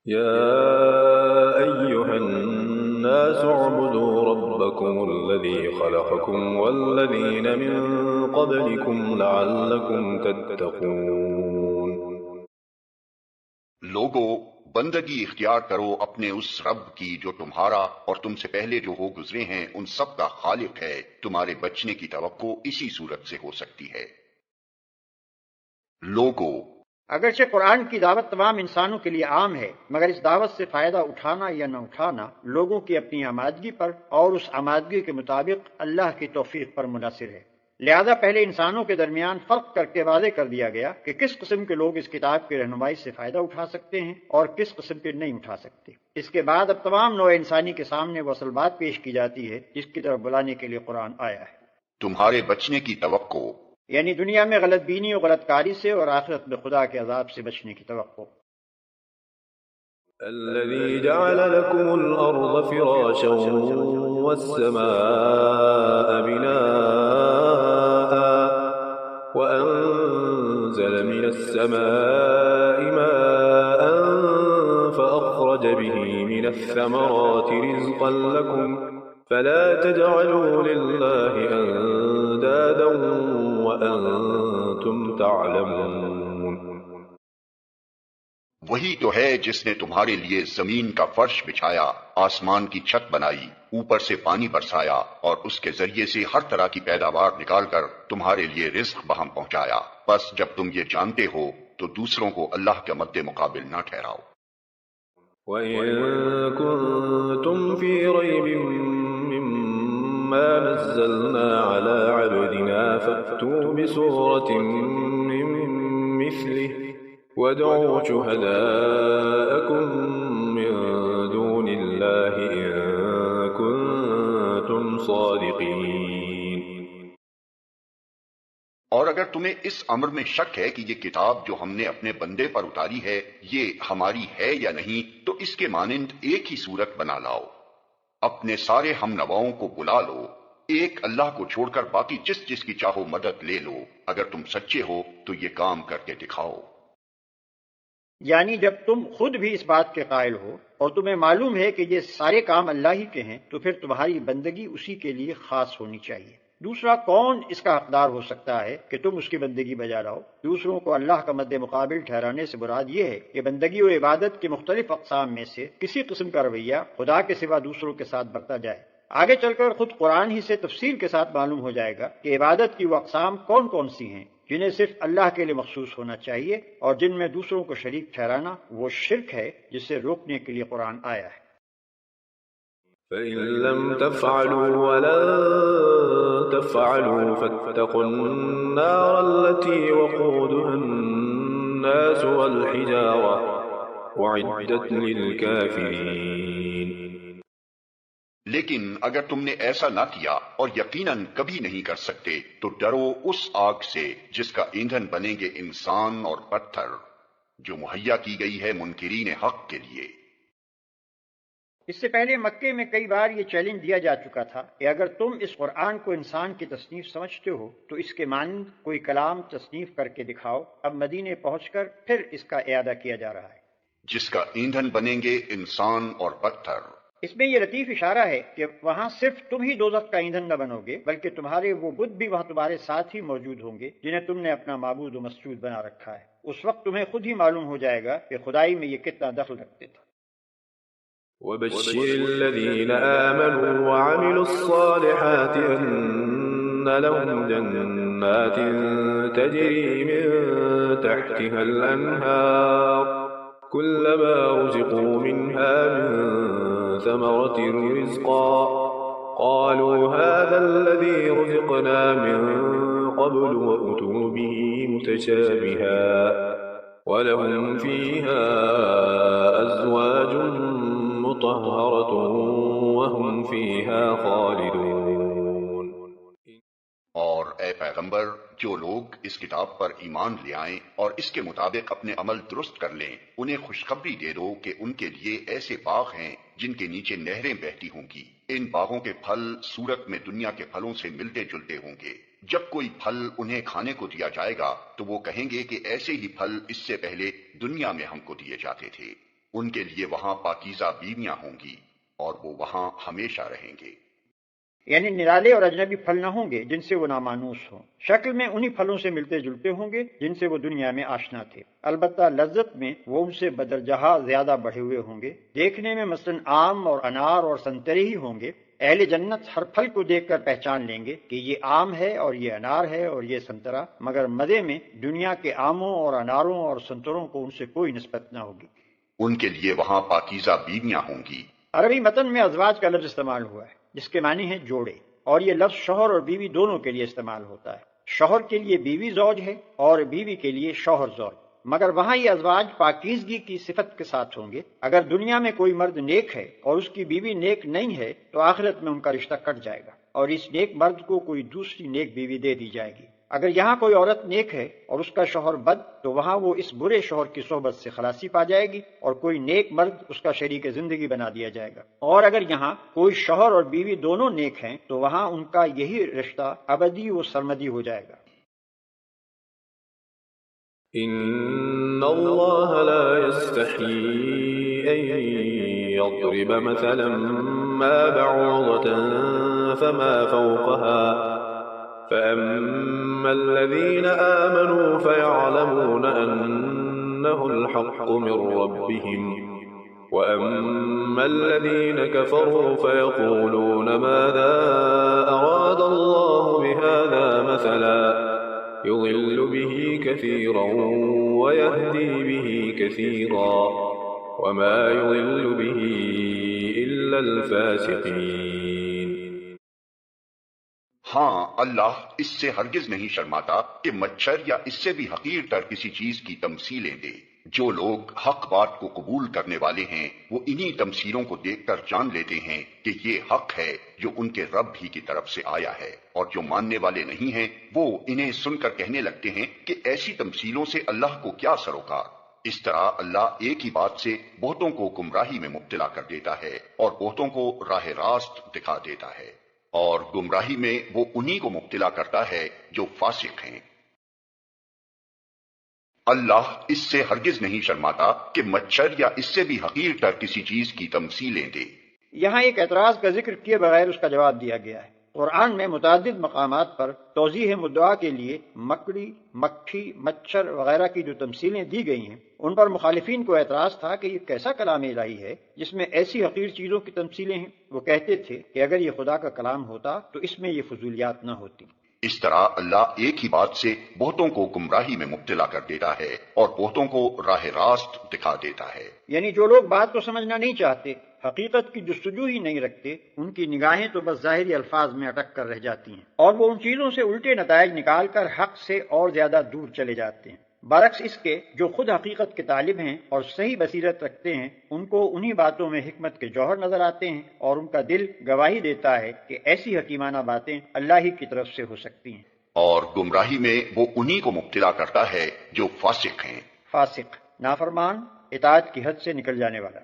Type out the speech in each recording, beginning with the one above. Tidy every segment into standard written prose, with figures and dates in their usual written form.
يا أيها الناس اعبدوا ربكم الذي خلقكم والذين من قبلكم لعلكم تتقون. لوگو، بندگی اختیار کرو اپنے اس رب کی جو تمہارا اور تم سے پہلے جو ہو گزرے ہیں ان سب کا خالق ہے. تمہارے بچنے کی توقع اسی صورت سے ہو سکتی ہے. لوگو، اگرچہ قرآن کی دعوت تمام انسانوں کے لیے عام ہے، مگر اس دعوت سے فائدہ اٹھانا یا نہ اٹھانا لوگوں کی اپنی آمادگی پر اور اس آمادگی کے مطابق اللہ کی توفیق پر منحصر ہے. لہذا پہلے انسانوں کے درمیان فرق کر کے واضح کر دیا گیا کہ کس قسم کے لوگ اس کتاب کی رہنمائی سے فائدہ اٹھا سکتے ہیں اور کس قسم کے نہیں اٹھا سکتے. اس کے بعد اب تمام نوع انسانی کے سامنے وہ اصل بات پیش کی جاتی ہے جس کی طرف بلانے کے لیے قرآن آیا ہے. تمہارے بچنے کی توقع، یعنی دنیا میں غلط بینی اور غلط کاری سے اور آخرت میں خدا کے عذاب سے بچنے کی توقع. الذي جعل لكم الأرض فراشا والسماء بناء وأنزل من السماء ماء فأخرج به من الثمرات رزقا لكم فلا تجعلوا لله أندادا وأنتم تعلمون. وہی تو ہے جس نے تمہارے لیے زمین کا فرش بچھایا، آسمان کی چھت بنائی، اوپر سے پانی برسایا اور اس کے ذریعے سے ہر طرح کی پیداوار نکال کر تمہارے لیے رزق بہم پہنچایا. بس جب تم یہ جانتے ہو تو دوسروں کو اللہ کے مد مقابل نہ ٹھہراؤ. وَإِن كُنتُمْ فِي رَيْبٍ مِّمَّا نَزَّلْنَا عَلَىٰ عَبْدِنَا فَأْتُوا بِسُورَةٍ مِّن مِّثْلِهِ وَادْعُوا شُهَدَاءَكُم مِّن دُونِ اللَّهِ إِن كُنتُمْ صَادِقِينَ. اور اگر تمہیں اس امر میں شک ہے کہ یہ کتاب جو ہم نے اپنے بندے پر اتاری ہے یہ ہماری ہے یا نہیں، تو اس کے مانند ایک ہی صورت بنا لاؤ. اپنے سارے ہم نواؤں کو بلا لو، ایک اللہ کو چھوڑ کر باقی جس جس کی چاہو مدد لے لو. اگر تم سچے ہو تو یہ کام کر کے دکھاؤ. یعنی جب تم خود بھی اس بات کے قائل ہو اور تمہیں معلوم ہے کہ یہ سارے کام اللہ ہی کے ہیں تو پھر تمہاری بندگی اسی کے لیے خاص ہونی چاہیے. دوسرا کون اس کا حقدار ہو سکتا ہے کہ تم اس کی بندگی بجا لاؤ؟ دوسروں کو اللہ کا مد مقابل ٹھہرانے سے مراد یہ ہے کہ بندگی و عبادت کے مختلف اقسام میں سے کسی قسم کا رویہ خدا کے سوا دوسروں کے ساتھ برتا جائے. آگے چل کر خود قرآن ہی سے تفصیل کے ساتھ معلوم ہو جائے گا کہ عبادت کی وہ اقسام کون کون سی ہیں جنہیں صرف اللہ کے لیے مخصوص ہونا چاہیے اور جن میں دوسروں کو شریک ٹھہرانا وہ شرک ہے جسے روکنے کے لیے قرآن آیا ہے. فَإِن لَّمْ تَفْعَلُوا وَلَن تَفْعَلُوا فَاتَّقُوا النَّارَ الَّتِي وَقُودُهَا النَّاسُ وَالْحِجَارَةُ أُعِدَّتْ لِلْكَافِرِينَ. لیکن اگر تم نے ایسا نہ کیا اور یقیناً کبھی نہیں کر سکتے تو ڈرو اس آگ سے جس کا ایندھن بنیں گے انسان اور پتھر، جو مہیا کی گئی ہے منکرین حق کے لیے. اس سے پہلے مکے میں کئی بار یہ چیلنج دیا جا چکا تھا کہ اگر تم اس قرآن کو انسان کی تصنیف سمجھتے ہو تو اس کے مانند کوئی کلام تصنیف کر کے دکھاؤ. اب مدینے پہنچ کر پھر اس کا اعادہ کیا جا رہا ہے. جس کا ایندھن بنیں گے انسان اور پتھر. اس میں یہ لطیف اشارہ ہے کہ وہاں صرف تم ہی دوزخ کا ایندھن نہ بنو گے بلکہ تمہارے وہ بت بھی وہاں تمہارے ساتھ ہی موجود ہوں گے جنہیں تم نے اپنا معبود و مسجود بنا رکھا ہے. اس وقت تمہیں خود ہی معلوم ہو جائے گا کہ خدائی میں یہ کتنا دخل رکھتے تھے. وَبَشِّرِ الَّذِينَ آمَنُوا وَعَمِلُوا الصَّالِحَاتِ أَنَّ لَهُمْ جَنَّاتٍ تَجْرِي مِن تَحْتِهَا الْأَنْهَارُ كُلَّمَا رُزِقُوا مِنْهَا مِن ثَمَرَةٍ رِّزْقًا قَالُوا هَٰذَا الَّذِي رُزِقْنَا مِن قَبْلُ وَأُتُوا بِهِ مُتَشَابِهًا وَلَهُمْ فِيهَا أَزْوَاجٌ مطهرة وهم فيها خالدون. اور اے پیغمبر، جو لوگ اس کتاب پر ایمان لے آئیں اور اس کے مطابق اپنے عمل درست کر لیں انہیں خوشخبری دے دو کہ ان کے لیے ایسے باغ ہیں جن کے نیچے نہریں بہتی ہوں گی. ان باغوں کے پھل صورت میں دنیا کے پھلوں سے ملتے جلتے ہوں گے. جب کوئی پھل انہیں کھانے کو دیا جائے گا تو وہ کہیں گے کہ ایسے ہی پھل اس سے پہلے دنیا میں ہم کو دیے جاتے تھے. ان کے لیے وہاں پاکیزہ بیویاں ہوں گی اور وہ وہاں ہمیشہ رہیں گے۔ یعنی نرالے اور اجنبی پھل نہ ہوں گے جن سے وہ نامانوس ہوں، شکل میں انہی پھلوں سے ملتے جلتے ہوں گے جن سے وہ دنیا میں آشنا تھے، البتہ لذت میں وہ ان سے بدرجہ زیادہ بڑھے ہوئے ہوں گے۔ دیکھنے میں مثلا آم اور انار اور سنترے ہی ہوں گے۔ اہل جنت ہر پھل کو دیکھ کر پہچان لیں گے کہ یہ آم ہے اور یہ انار ہے اور یہ سنترا، مگر مزے میں دنیا کے آموں اور اناروں اور سنتروں کو ان سے کوئی نسبت نہ ہوگی۔ ان کے لیے وہاں پاکیزہ بیویاں ہوں گی۔ عربی متن میں ازواج کا لفظ استعمال ہوا ہے جس کے معنی ہے جوڑے، اور یہ لفظ شوہر اور بیوی دونوں کے لیے استعمال ہوتا ہے۔ شوہر کے لیے بیوی زوج ہے اور بیوی کے لیے شوہر زوج، مگر وہاں یہ ازواج پاکیزگی کی صفت کے ساتھ ہوں گے۔ اگر دنیا میں کوئی مرد نیک ہے اور اس کی بیوی نیک نہیں ہے تو آخرت میں ان کا رشتہ کٹ جائے گا اور اس نیک مرد کو کوئی دوسری نیک بیوی دے دی جائے گی۔ اگر یہاں کوئی عورت نیک ہے اور اس کا شوہر بد تو وہاں وہ اس برے شوہر کی صحبت سے خلاصی پا جائے گی اور کوئی نیک مرد اس کا شریک زندگی بنا دیا جائے گا۔ اور اگر یہاں کوئی شوہر اور بیوی دونوں نیک ہیں تو وہاں ان کا یہی رشتہ ابدی و سرمدی ہو جائے گا۔ إن الله لا يستحيي أن يضرب مثلا ما بعوضة فما فوقها فأما الذين آمنوا فيعلمون أنه الحق من ربهم وأما الذين كفروا فيقولون ماذا أراد الله بهذا مثلا يضل به كثيرا ويهدي به كثيرا وما يضل به إلا الفاسقين۔ ہاں، اللہ اس سے ہرگز نہیں شرماتا کہ مچھر یا اس سے بھی حقیر تر کسی چیز کی تمثیلیں دے۔ جو لوگ حق بات کو قبول کرنے والے ہیں وہ انہی تمثیلوں کو دیکھ کر جان لیتے ہیں کہ یہ حق ہے جو ان کے رب ہی کی طرف سے آیا ہے، اور جو ماننے والے نہیں ہیں وہ انہیں سن کر کہنے لگتے ہیں کہ ایسی تمثیلوں سے اللہ کو کیا سروکار۔ اس طرح اللہ ایک ہی بات سے بہتوں کو گمراہی میں مبتلا کر دیتا ہے اور بہتوں کو راہ راست دکھا دیتا ہے، اور گمراہی میں وہ انہی کو مبتلا کرتا ہے جو فاسق ہیں۔ اللہ اس سے ہرگز نہیں شرماتا کہ مچھر یا اس سے بھی حقیر تر کسی چیز کی تمثیلیں دے۔ یہاں ایک اعتراض کا ذکر کیے بغیر اس کا جواب دیا گیا ہے۔ قرآن میں متعدد مقامات پر توضیح مدعا کے لیے مکڑی، مکھی، مچھر وغیرہ کی جو تمثیلیں دی گئی ہیں ان پر مخالفین کو اعتراض تھا کہ یہ کیسا کلام الہی ہے جس میں ایسی حقیر چیزوں کی تمثیلیں ہیں۔ وہ کہتے تھے کہ اگر یہ خدا کا کلام ہوتا تو اس میں یہ فضولیات نہ ہوتی۔ اس طرح اللہ ایک ہی بات سے بہتوں کو گمراہی میں مبتلا کر دیتا ہے اور بہتوں کو راہ راست دکھا دیتا ہے۔ یعنی جو لوگ بات کو سمجھنا نہیں چاہتے، حقیقت کی جستجو ہی نہیں رکھتے، ان کی نگاہیں تو بس ظاہری الفاظ میں اٹک کر رہ جاتی ہیں اور وہ ان چیزوں سے الٹے نتائج نکال کر حق سے اور زیادہ دور چلے جاتے ہیں۔ برعکس اس کے جو خود حقیقت کے طالب ہیں اور صحیح بصیرت رکھتے ہیں ان کو انہی باتوں میں حکمت کے جوہر نظر آتے ہیں اور ان کا دل گواہی دیتا ہے کہ ایسی حکیمانہ باتیں اللہ ہی کی طرف سے ہو سکتی ہیں۔ اور گمراہی میں وہ انہی کو مبتلا کرتا ہے جو فاسق ہیں۔ فاسق، نافرمان، اطاعت کی حد سے نکل جانے والا۔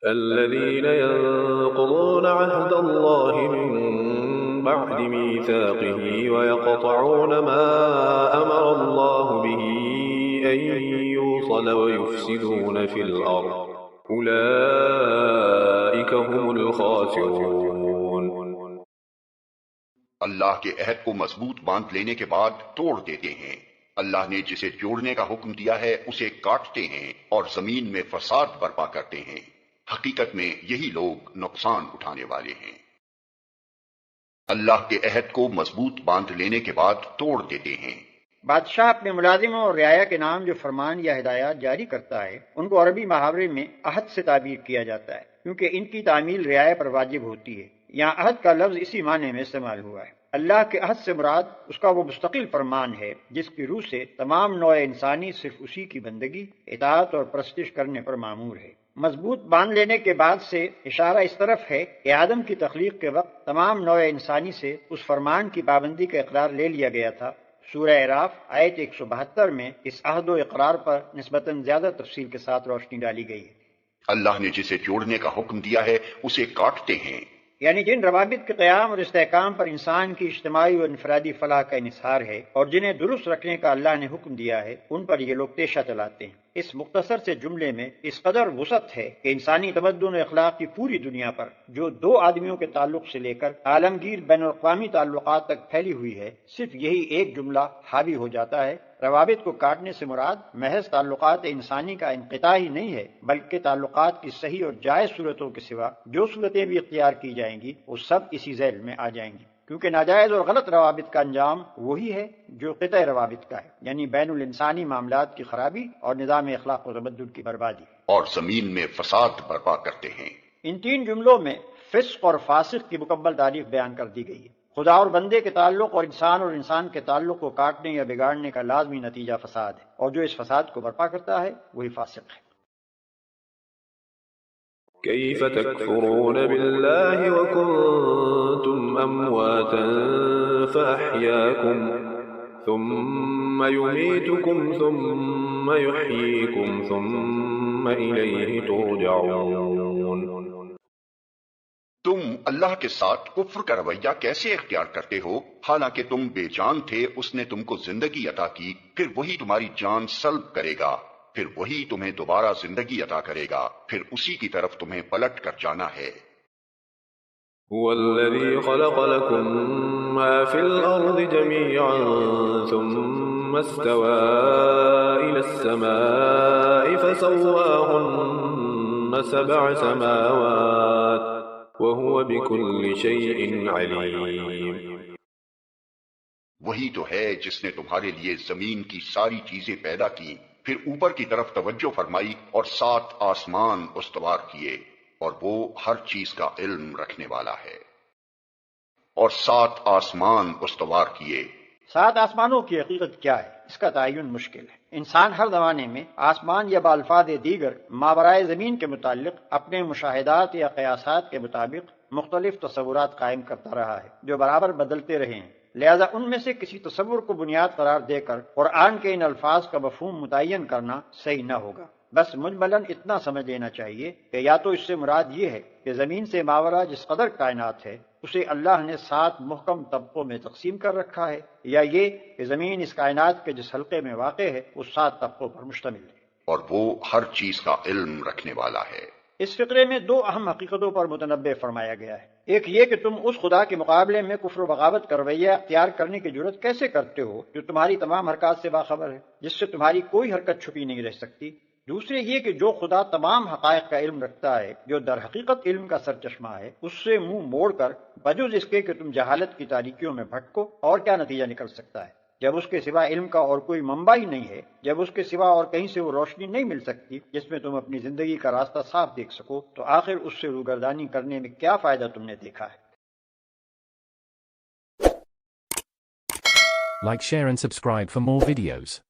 الذين ينقضون عهد الله من بعد ميثاقه ويقطعون ما أمر الله به أن يوصل ويفسدون في الأرض أولئك هم الخاسرون۔ اللہ کے عہد کو مضبوط باندھ لینے کے بعد توڑ دیتے ہیں۔ اللہ نے جسے جوڑنے کا حکم دیا ہے اسے کاٹتے ہیں اور زمین میں فساد برپا کرتے ہیں۔ حقیقت میں یہی لوگ نقصان اٹھانے والے ہیں۔ اللہ کے عہد کو مضبوط باندھ لینے کے بعد توڑ دیتے ہیں۔ بادشاہ اپنے ملازموں اور رعایا کے نام جو فرمان یا ہدایات جاری کرتا ہے ان کو عربی محاورے میں عہد سے تعبیر کیا جاتا ہے، کیونکہ ان کی تعمیل رعایا پر واجب ہوتی ہے۔ یہاں عہد کا لفظ اسی معنی میں استعمال ہوا ہے۔ اللہ کے عہد سے مراد اس کا وہ مستقل فرمان ہے جس کی روح سے تمام نوع انسانی صرف اسی کی بندگی، اطاعت اور پرستش کرنے پر مامور ہے۔ مضبوط باندھ لینے کے بعد سے اشارہ اس طرف ہے کہ آدم کی تخلیق کے وقت تمام نوع انسانی سے اس فرمان کی پابندی کا اقرار لے لیا گیا تھا۔ سورہ اعراف آیت 172 میں اس عہد و اقرار پر نسبتاً زیادہ تفصیل کے ساتھ روشنی ڈالی گئی ہے۔ اللہ نے جسے جوڑنے کا حکم دیا ہے اسے کاٹتے ہیں۔ یعنی جن روابط کے قیام اور استحکام پر انسان کی اجتماعی و انفرادی فلاح کا انحصار ہے اور جنہیں درست رکھنے کا اللہ نے حکم دیا ہے ان پر یہ لوگ تیشہ چلاتے ہیں۔ اس مختصر سے جملے میں اس قدر وسعت ہے کہ انسانی تمدن و اخلاق کی پوری دنیا پر جو دو آدمیوں کے تعلق سے لے کر عالمگیر بین الاقوامی تعلقات تک پھیلی ہوئی ہے، صرف یہی ایک جملہ حاوی ہو جاتا ہے۔ روابط کو کاٹنے سے مراد محض تعلقات انسانی کا انقطاع ہی نہیں ہے، بلکہ تعلقات کی صحیح اور جائز صورتوں کے سوا جو صورتیں بھی اختیار کی جائیں گی وہ سب اسی ذیل میں آ جائیں گی، کیونکہ ناجائز اور غلط روابط کا انجام وہی ہے جو قطع روابط کا ہے، یعنی بین الانسانی معاملات کی خرابی اور نظام اخلاق و تمدن کی بربادی، اور زمین میں فساد برپا کرتے ہیں۔ ان تین جملوں میں فسق اور فاسق کی مکمل تعریف بیان کر دی گئی ہے۔ خدا اور بندے کے تعلق اور انسان کے تعلق کو کاٹنے یا بگاڑنے کا لازمی نتیجہ فساد ہے، اور جو اس فساد کو برپا کرتا ہے وہی فاسق ہے۔ كيف تكفرون بالله وكنتم أمواتا فأحياكم ثم يميتكم ثم يحييكم ثم إليه ترجعون۔ تم اللہ کے ساتھ کفر کا رویہ کیسے اختیار کرتے ہو، حالانکہ تم بے جان تھے، اس نے تم کو زندگی عطا کی، پھر وہی تمہاری جان سلب کرے گا، پھر وہی تمہیں دوبارہ زندگی عطا کرے گا، پھر اسی کی طرف تمہیں پلٹ کر جانا ہے۔ هو الذي خلق لكم ما في الأرض جميعا ثم استوى إلى السماء فسواهن سبع سماوات وهو بكل شيء عليم۔ وہی تو ہے جس نے تمہارے لیے زمین کی ساری چیزیں پیدا کی، پھر اوپر کی طرف توجہ فرمائی اور 7 آسمان استوار کیے، اور وہ ہر چیز کا علم رکھنے والا ہے۔ اور 7 آسمان استوار کیے۔ 7 آسمانوں کی حقیقت کیا ہے، اس کا تعین مشکل ہے۔ انسان ہر زمانے میں آسمان یا بالفاظ دیگر ماورائے زمین کے متعلق اپنے مشاہدات یا قیاسات کے مطابق مختلف تصورات قائم کرتا رہا ہے، جو برابر بدلتے رہے ہیں۔ لہذا ان میں سے کسی تصور کو بنیاد قرار دے کر قرآن کے ان الفاظ کا مفہوم متعین کرنا صحیح نہ ہوگا۔ بس مجملاً اتنا سمجھ لینا چاہیے کہ یا تو اس سے مراد یہ ہے کہ زمین سے ماورا جس قدر کائنات ہے اسے اللہ نے 7 محکم طبقوں میں تقسیم کر رکھا ہے، یا یہ کہ زمین اس کائنات کے جس حلقے میں واقع ہے وہ 7 طبقوں پر مشتمل ہے، اور وہ ہر چیز کا علم رکھنے والا ہے۔ اس فقرے میں 2 اہم حقیقتوں پر متنبہ فرمایا گیا ہے۔ ایک یہ کہ تم اس خدا کے مقابلے میں کفر و بغاوت کا رویہ اختیار کرنے کی جرت کیسے کرتے ہو جو تمہاری تمام حرکات سے باخبر ہے، جس سے تمہاری کوئی حرکت چھپی نہیں رہ سکتی۔ دوسرے یہ کہ جو خدا تمام حقائق کا علم رکھتا ہے، جو در حقیقت علم کا سرچشمہ ہے، اس سے منہ موڑ کر بجز اس کے کہ تم جہالت کی تاریکیوں میں بھٹکو، اور کیا نتیجہ نکل سکتا ہے؟ جب اس کے سوا علم کا اور کوئی منبع ہی نہیں ہے، جب اس کے سوا اور کہیں سے وہ روشنی نہیں مل سکتی جس میں تم اپنی زندگی کا راستہ صاف دیکھ سکو، تو آخر اس سے روگردانی کرنے میں کیا فائدہ تم نے دیکھا ہے؟ Like, share and subscribe for more videos.